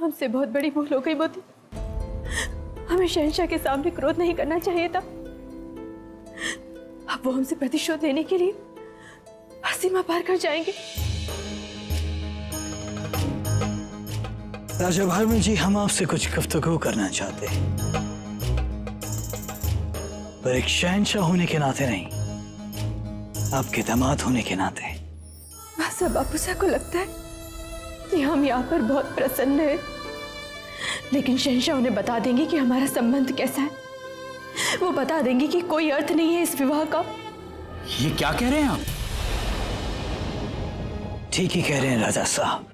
हमसे बहुत बड़ी भूल हो गई मोती। हमें शहंशाह के सामने क्रोध नहीं करना चाहिए था। अब वो हमसे प्रतिशोध लेने के लिए सीमा पार कर जाएंगे। राजा भारमल जी, हम आपसे कुछ गुफ्तगू करना चाहते हैं, पर एक शहंशाह होने के नाते नहीं, आपके दामाद होने के नाते। मासा बापूसा को लगता है कि हम यहाँ पर बहुत प्रसन्न हैं, लेकिन शहंशाह उन्हें बता देंगे कि हमारा संबंध कैसा है। वो बता देंगे कि कोई अर्थ नहीं है इस विवाह का। ये क्या कह रहे हैं आप? ठीक ही कह रहे हैं राजा साहब।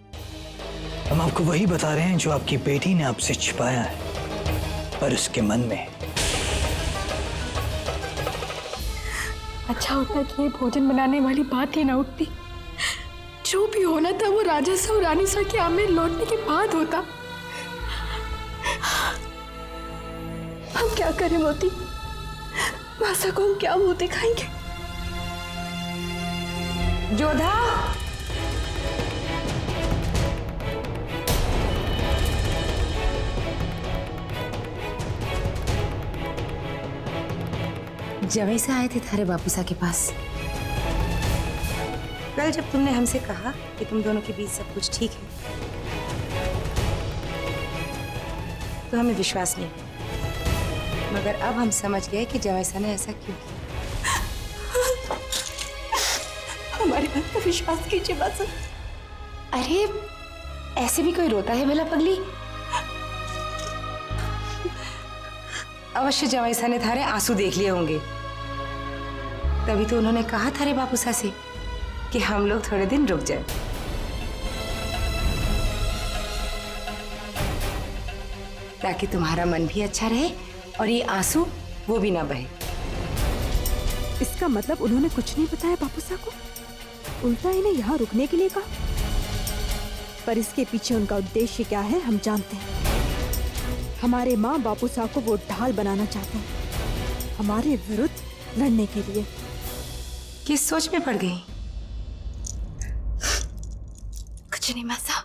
हम आपको वही बता रहे हैं जो आपकी बेटी ने आपसे छिपाया है, पर उसके मन में। अच्छा होता कि ये भोजन बनाने वाली बात ही ना उठती। जो भी होना था वो राजा सा और रानी सा के आमेर लौटने के बाद होता। हम क्या करें मोती? मासा को हम क्या मुंह दिखाएंगे? जोधा, जवई से आए थे थारे बापूसा के पास। कल जब तुमने हमसे कहा कि तुम दोनों के बीच सब कुछ ठीक है, तो हमें विश्वास नहीं, मगर अब हम समझ गए कि जवैसा ने ऐसा क्यों किया। हमारी बात पर विश्वास कीजिए मासा। अरे ऐसे भी कोई रोता है भला पगली? अवश्य जवैसा ने थारे आंसू देख लिए होंगे, तभी तो उन्होंने कहा थारे बापूसा से कि हम लोग थोड़े दिन रुक जाए। ताकि तुम्हारा मन भी अच्छा रहे और ये आंसू वो भी ना बहे। इसका मतलब उन्होंने कुछ नहीं बताया बापूसा को, उल्टा इन्हें यहाँ रुकने के लिए कहा। पर इसके पीछे उनका उद्देश्य क्या है हम जानते हैं। हमारे माँ बापूसा को वो ढाल बनाना चाहते हैं, हमारे विरुद्ध लड़ने के लिए। किस सोच में पड़ गई? कुछ नहीं मासा।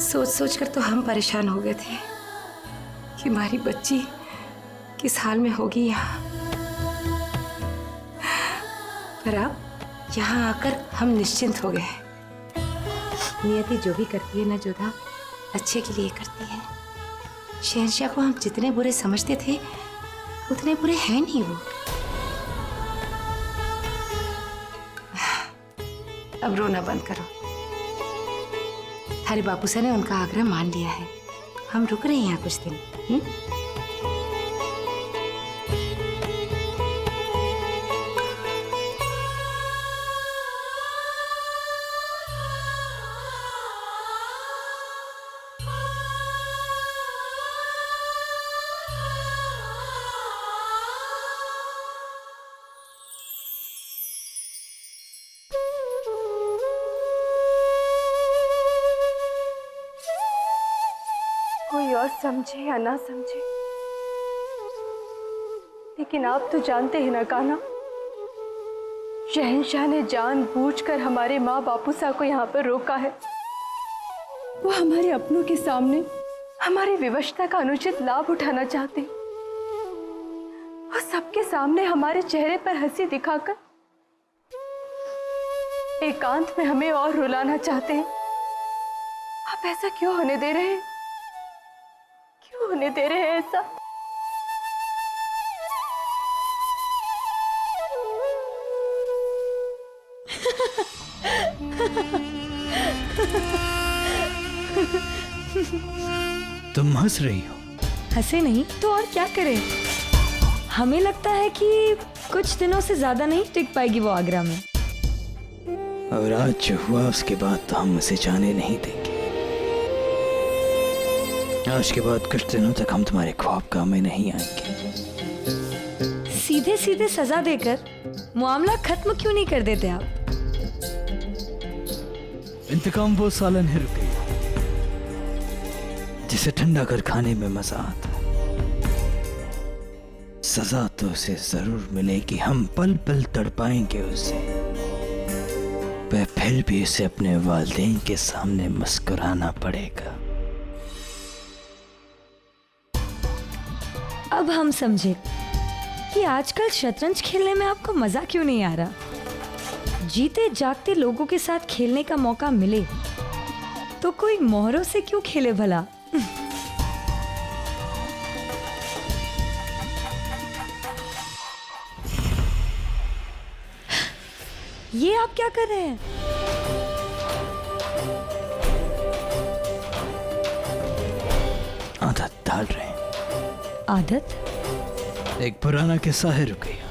सोच सोच कर तो हम परेशान हो गए थे कि हमारी बच्ची किस हाल में होगी यहाँ। पर अब यहाँ आकर हम निश्चिंत हो गए। नियति जो भी करती है ना जोधा, अच्छे के लिए करती है। शहंशाह को हम जितने बुरे समझते थे उतने बुरे हैं नहीं वो। अब रोना बंद करो। थारे बापूसा ने उनका आग्रह मान लिया है, हम रुक रहे हैं यहाँ कुछ दिन। कोई और समझे या ना समझे, लेकिन आप तो जानते हैं ना कान्हा, शहंशाह ने जानबूझकर हमारे माँ बापूसा को यहाँ पर रोका है। वो हमारे अपनों के सामने हमारी विवशता का अनुचित लाभ उठाना चाहते हैं। वो सबके सामने हमारे चेहरे पर हंसी दिखाकर एकांत में हमें और रुलाना चाहते हैं। आप ऐसा क्यों होने दे रहे हैं? क्यों होने दे रहे हैं ऐसा? तुम हंस रही हो? हंसे नहीं तो और क्या करें। हमें लगता है कि कुछ दिनों से ज्यादा नहीं टिक पाएगी वो आगरा में। और आज जो हुआ उसके बाद तो हम उसे जाने नहीं देंगे। आज के बाद कुछ दिनों तक हम तुम्हारे ख्वाब गाँव में नहीं आएंगे। सीधे सीधे सजा देकर मामला खत्म क्यों नहीं कर देते आप? इंतकाम वो सालन है रुपये जिसे ठंडा कर खाने में मजा आता है। सजा तो उसे जरूर मिलेगी, हम पल पल तड़पाएंगे उसे। पर फिर भी उसे अपने वालिदैन के सामने मुस्कुराना पड़ेगा। अब हम समझे कि आजकल शतरंज खेलने में आपको मजा क्यों नहीं आ रहा। जीते जागते लोगों के साथ खेलने का मौका मिले तो कोई मोहरों से क्यों खेले भला। ये आप क्या कर रहे हैं? आदत डाल रहे हैं। आदत? एक पुराना किस्सा है रुकैया।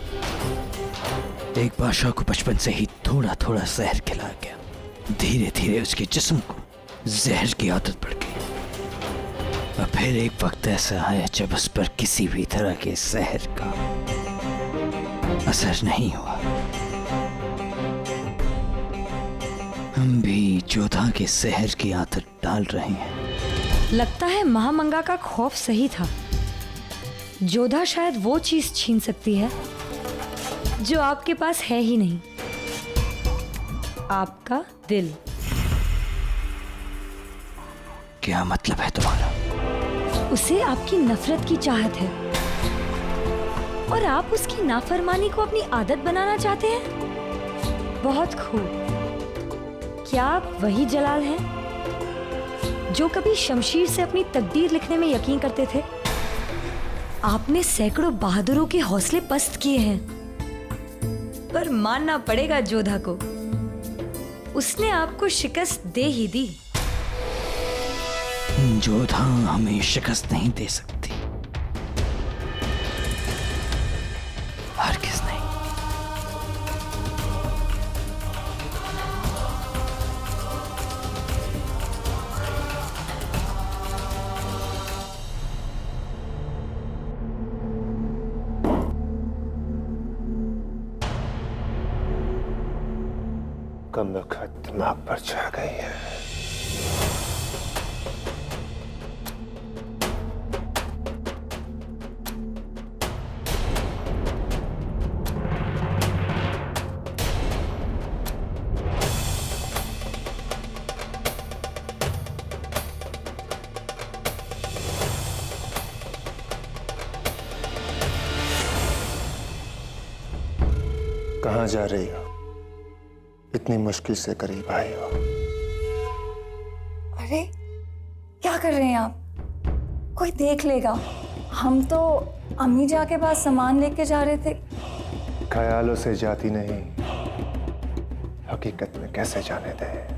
एक बादशाह को बचपन से ही थोड़ा थोड़ा जहर खिला गया। धीरे धीरे उसके जिस्म को जहर की आदत पड़ गई। और फिर एक वक्त ऐसा आया जब उस पर किसी भी तरह के जहर का असर नहीं हुआ। हम भी जोधा के जहर की आदत डाल रहे हैं। लगता है महामंगा का खौफ सही था। जोधा शायद वो चीज छीन सकती है जो आपके पास है ही नहीं, आपका दिल। क्या मतलब है तुम्हारा? उसे आपकी नफरत की चाहत है और आप उसकी नाफरमानी को अपनी आदत बनाना चाहते हैं। बहुत खूब। क्या आप वही जलाल हैं जो कभी शमशीर से अपनी तकदीर लिखने में यकीन करते थे? आपने सैकड़ों बहादुरों के हौसले पस्त किए हैं, पर मानना पड़ेगा जोधा को, उसने आपको शिकस्त दे ही दी। जोधा हमें शिकस्त नहीं दे सकती, हरगिज़ नहीं। कमबख्त दिमाग पर छा गई है। कहाँ जा रही हो? इतनी मुश्किल से करीब आए हो। अरे क्या कर रहे हैं आप? कोई देख लेगा। हम तो अम्मी जा के पास सामान लेके जा रहे थे। ख्यालों से जाती नहीं, हकीकत में कैसे जाने दे।